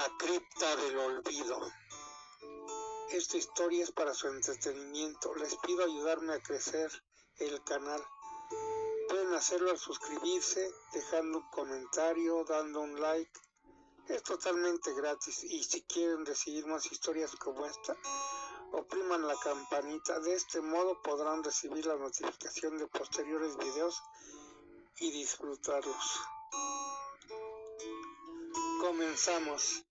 La cripta del olvido. Esta historia es para su entretenimiento. Les pido ayudarme a crecer el canal. Pueden hacerlo al suscribirse, dejando un comentario, dando un like. Es totalmente gratis y si quieren recibir más historias como esta, opriman la campanita. De este modo podrán recibir la notificación de posteriores videos y disfrutarlos. Comenzamos.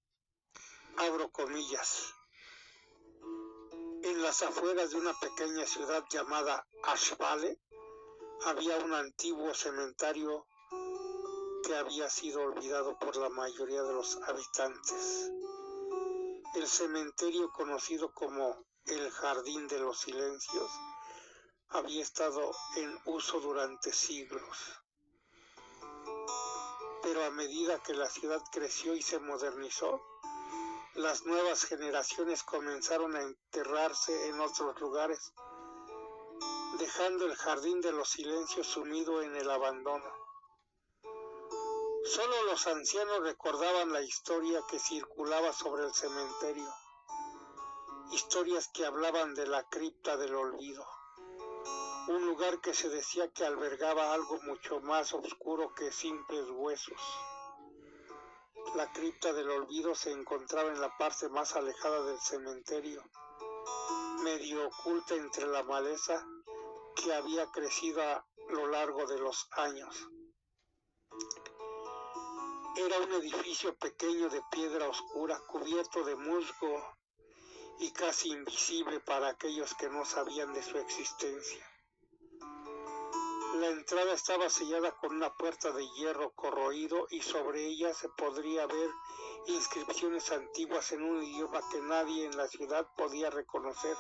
Abro comillas. En las afueras de una pequeña ciudad llamada Ashvale había un antiguo cementerio que había sido olvidado por la mayoría de los habitantes. El cementerio, conocido como el Jardín de los Silencios, había estado en uso durante siglos. Pero a medida que la ciudad creció y se modernizó, las nuevas generaciones comenzaron a enterrarse en otros lugares, dejando el Jardín de los Silencios sumido en el abandono. Solo los ancianos recordaban la historia que circulaba sobre el cementerio, historias que hablaban de la cripta del olvido, un lugar que se decía que albergaba algo mucho más oscuro que simples huesos. La cripta del olvido se encontraba en la parte más alejada del cementerio, medio oculta entre la maleza que había crecido a lo largo de los años. Era un edificio pequeño de piedra oscura, cubierto de musgo y casi invisible para aquellos que no sabían de su existencia. La entrada estaba sellada con una puerta de hierro corroído y sobre ella se podría ver inscripciones antiguas en un idioma que nadie en la ciudad podía reconocer.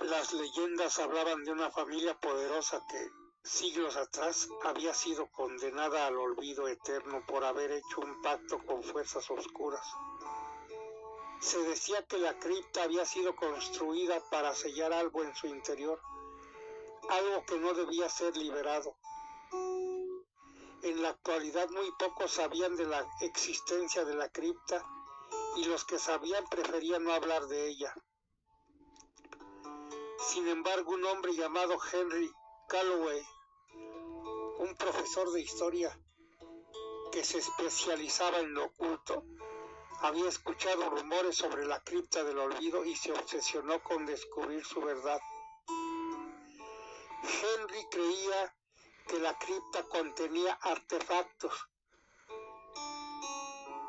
Las leyendas hablaban de una familia poderosa que siglos atrás había sido condenada al olvido eterno por haber hecho un pacto con fuerzas oscuras. Se decía que la cripta había sido construida para sellar algo en su interior, algo que no debía ser liberado. En la actualidad muy pocos sabían de la existencia de la cripta y los que sabían preferían no hablar de ella. Sin embargo, un hombre llamado Henry Calloway, un profesor de historia que se especializaba en lo oculto, había escuchado rumores sobre la cripta del olvido y se obsesionó con descubrir su verdad. Henry creía que la cripta contenía artefactos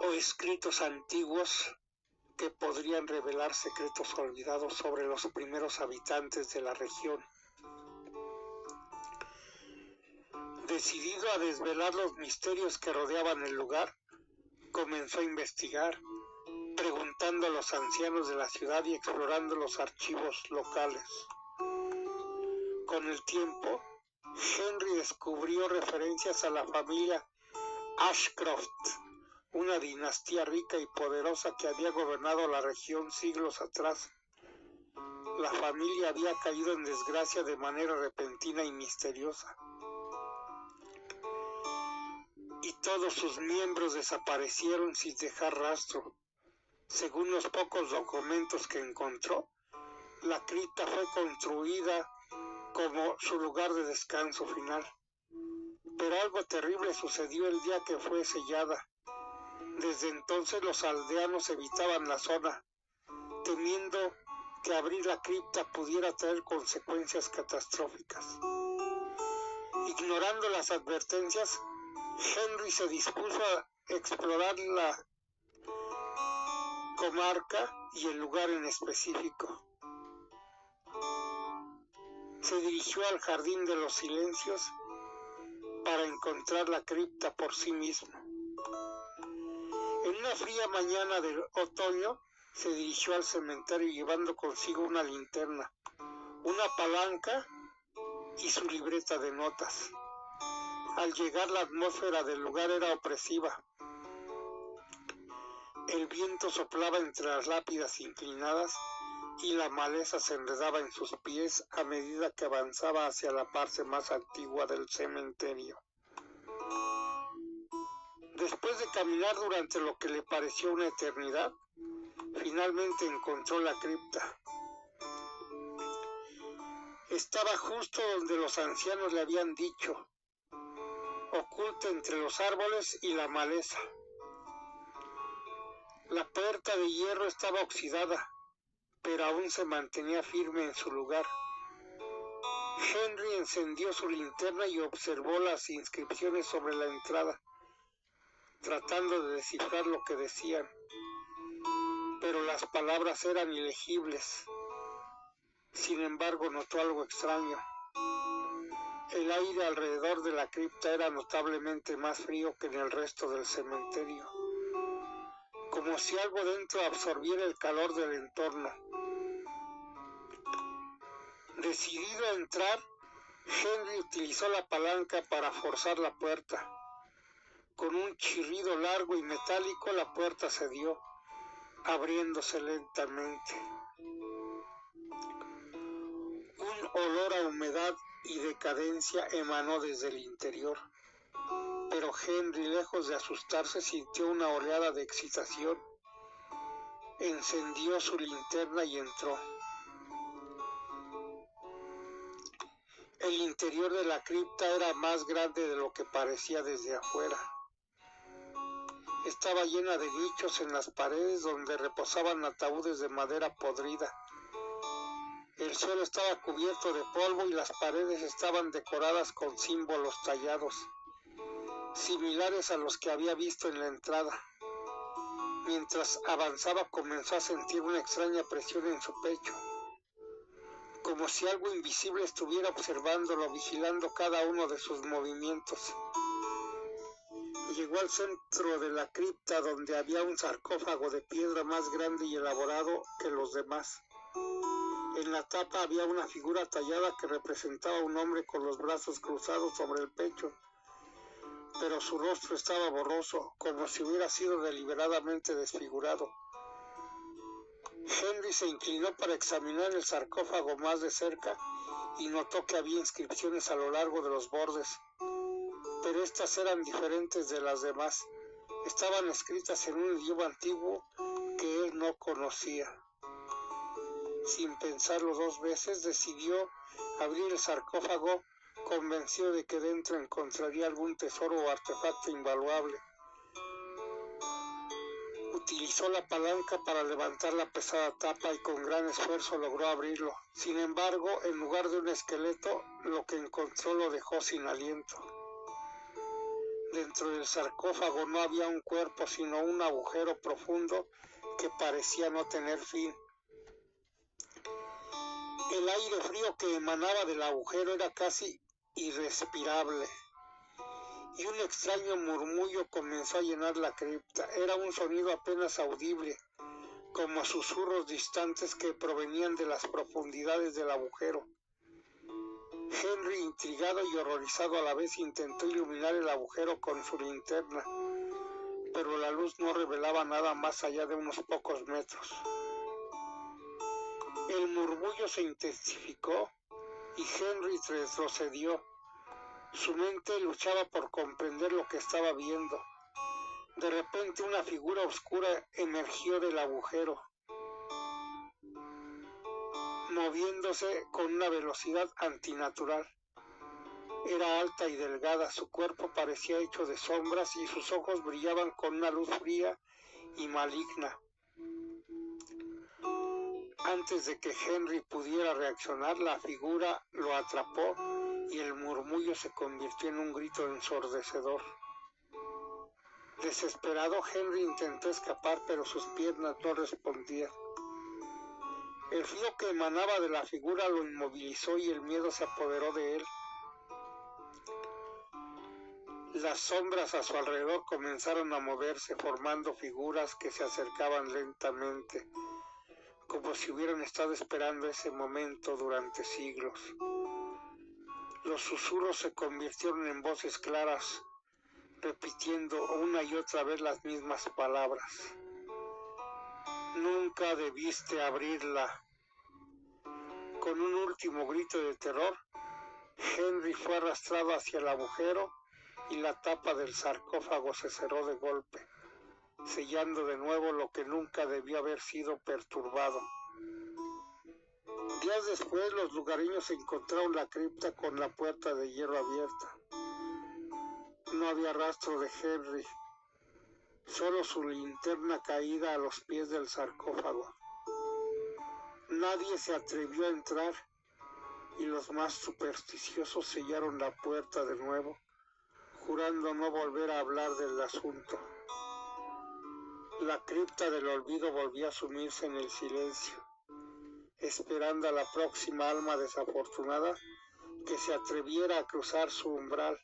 o escritos antiguos que podrían revelar secretos olvidados sobre los primeros habitantes de la región. Decidido a desvelar los misterios que rodeaban el lugar, comenzó a investigar, preguntando a los ancianos de la ciudad y explorando los archivos locales. Con el tiempo, Henry descubrió referencias a la familia Ashcroft, una dinastía rica y poderosa que había gobernado la región siglos atrás. La familia había caído en desgracia de manera repentina y misteriosa, y todos sus miembros desaparecieron sin dejar rastro. Según los pocos documentos que encontró, la cripta fue construida como su lugar de descanso final. Pero algo terrible sucedió el día que fue sellada. Desde entonces los aldeanos evitaban la zona, temiendo que abrir la cripta pudiera traer consecuencias catastróficas. Ignorando las advertencias, Henry se dispuso a explorar la comarca y el lugar en específico. Se dirigió al Jardín de los Silencios para encontrar la cripta por sí mismo. En una fría mañana del otoño, se dirigió al cementerio llevando consigo una linterna, una palanca y su libreta de notas. Al llegar, la atmósfera del lugar era opresiva. El viento soplaba entre las lápidas inclinadas y la maleza se enredaba en sus pies a medida que avanzaba hacia la parte más antigua del cementerio. Después de caminar durante lo que le pareció una eternidad, finalmente encontró la cripta. Estaba justo donde los ancianos le habían dicho, oculta entre los árboles y la maleza. La puerta de hierro estaba oxidada, pero aún se mantenía firme en su lugar. Henry encendió su linterna y observó las inscripciones sobre la entrada, tratando de descifrar lo que decían, pero las palabras eran ilegibles. Sin embargo, notó algo extraño. El aire alrededor de la cripta era notablemente más frío que en el resto del cementerio, como si algo dentro absorbiera el calor del entorno. Decidido a entrar, Henry utilizó la palanca para forzar la puerta. Con un chirrido largo y metálico, la puerta cedió, abriéndose lentamente. Un olor a humedad y decadencia emanó desde el interior, pero Henry, lejos de asustarse, sintió una oleada de excitación. Encendió su linterna y entró. El interior de la cripta era más grande de lo que parecía desde afuera. Estaba llena de nichos en las paredes donde reposaban ataúdes de madera podrida. El suelo estaba cubierto de polvo y las paredes estaban decoradas con símbolos tallados, similares a los que había visto en la entrada. Mientras avanzaba, comenzó a sentir una extraña presión en su pecho, como si algo invisible estuviera observándolo, vigilando cada uno de sus movimientos. Llegó al centro de la cripta, donde había un sarcófago de piedra más grande y elaborado que los demás. En la tapa había una figura tallada que representaba a un hombre con los brazos cruzados sobre el pecho, pero su rostro estaba borroso, como si hubiera sido deliberadamente desfigurado. Henry se inclinó para examinar el sarcófago más de cerca y notó que había inscripciones a lo largo de los bordes, pero estas eran diferentes de las demás. Estaban escritas en un idioma antiguo que él no conocía. Sin pensarlo dos veces, decidió abrir el sarcófago, convencido de que dentro encontraría algún tesoro o artefacto invaluable. Utilizó la palanca para levantar la pesada tapa y con gran esfuerzo logró abrirlo. Sin embargo, en lugar de un esqueleto, lo que encontró lo dejó sin aliento. Dentro del sarcófago no había un cuerpo, sino un agujero profundo que parecía no tener fin. El aire frío que emanaba del agujero era casi irrespirable, y un extraño murmullo comenzó a llenar la cripta. Era un sonido apenas audible, como susurros distantes que provenían de las profundidades del agujero. Henry, intrigado y horrorizado a la vez, intentó iluminar el agujero con su linterna, pero la luz no revelaba nada más allá de unos pocos metros. El murmullo se intensificó y Henry retrocedió. Su mente luchaba por comprender lo que estaba viendo. De repente una figura oscura emergió del agujero, moviéndose con una velocidad antinatural. Era alta y delgada, su cuerpo parecía hecho de sombras y sus ojos brillaban con una luz fría y maligna. Antes de que Henry pudiera reaccionar, la figura lo atrapó y el murmullo se convirtió en un grito ensordecedor. Desesperado, Henry intentó escapar, pero sus piernas no respondían. El frío que emanaba de la figura lo inmovilizó y el miedo se apoderó de él. Las sombras a su alrededor comenzaron a moverse, formando figuras que se acercaban lentamente, como si hubieran estado esperando ese momento durante siglos. Los susurros se convirtieron en voces claras, repitiendo una y otra vez las mismas palabras. Nunca debiste abrirla. Con un último grito de terror, Henry fue arrastrado hacia el agujero y la tapa del sarcófago se cerró de golpe, sellando de nuevo lo que nunca debió haber sido perturbado. Días después, los lugareños encontraron la cripta con la puerta de hierro abierta. No había rastro de Henry, solo su linterna caída a los pies del sarcófago. Nadie se atrevió a entrar y los más supersticiosos sellaron la puerta de nuevo, jurando no volver a hablar del asunto. La cripta del olvido volvió a sumirse en el silencio, esperando a la próxima alma desafortunada que se atreviera a cruzar su umbral,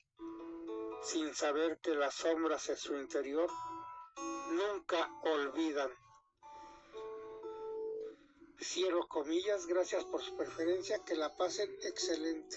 sin saber que las sombras en su interior nunca olvidan. Cierro comillas, gracias por su preferencia, que la pasen excelente.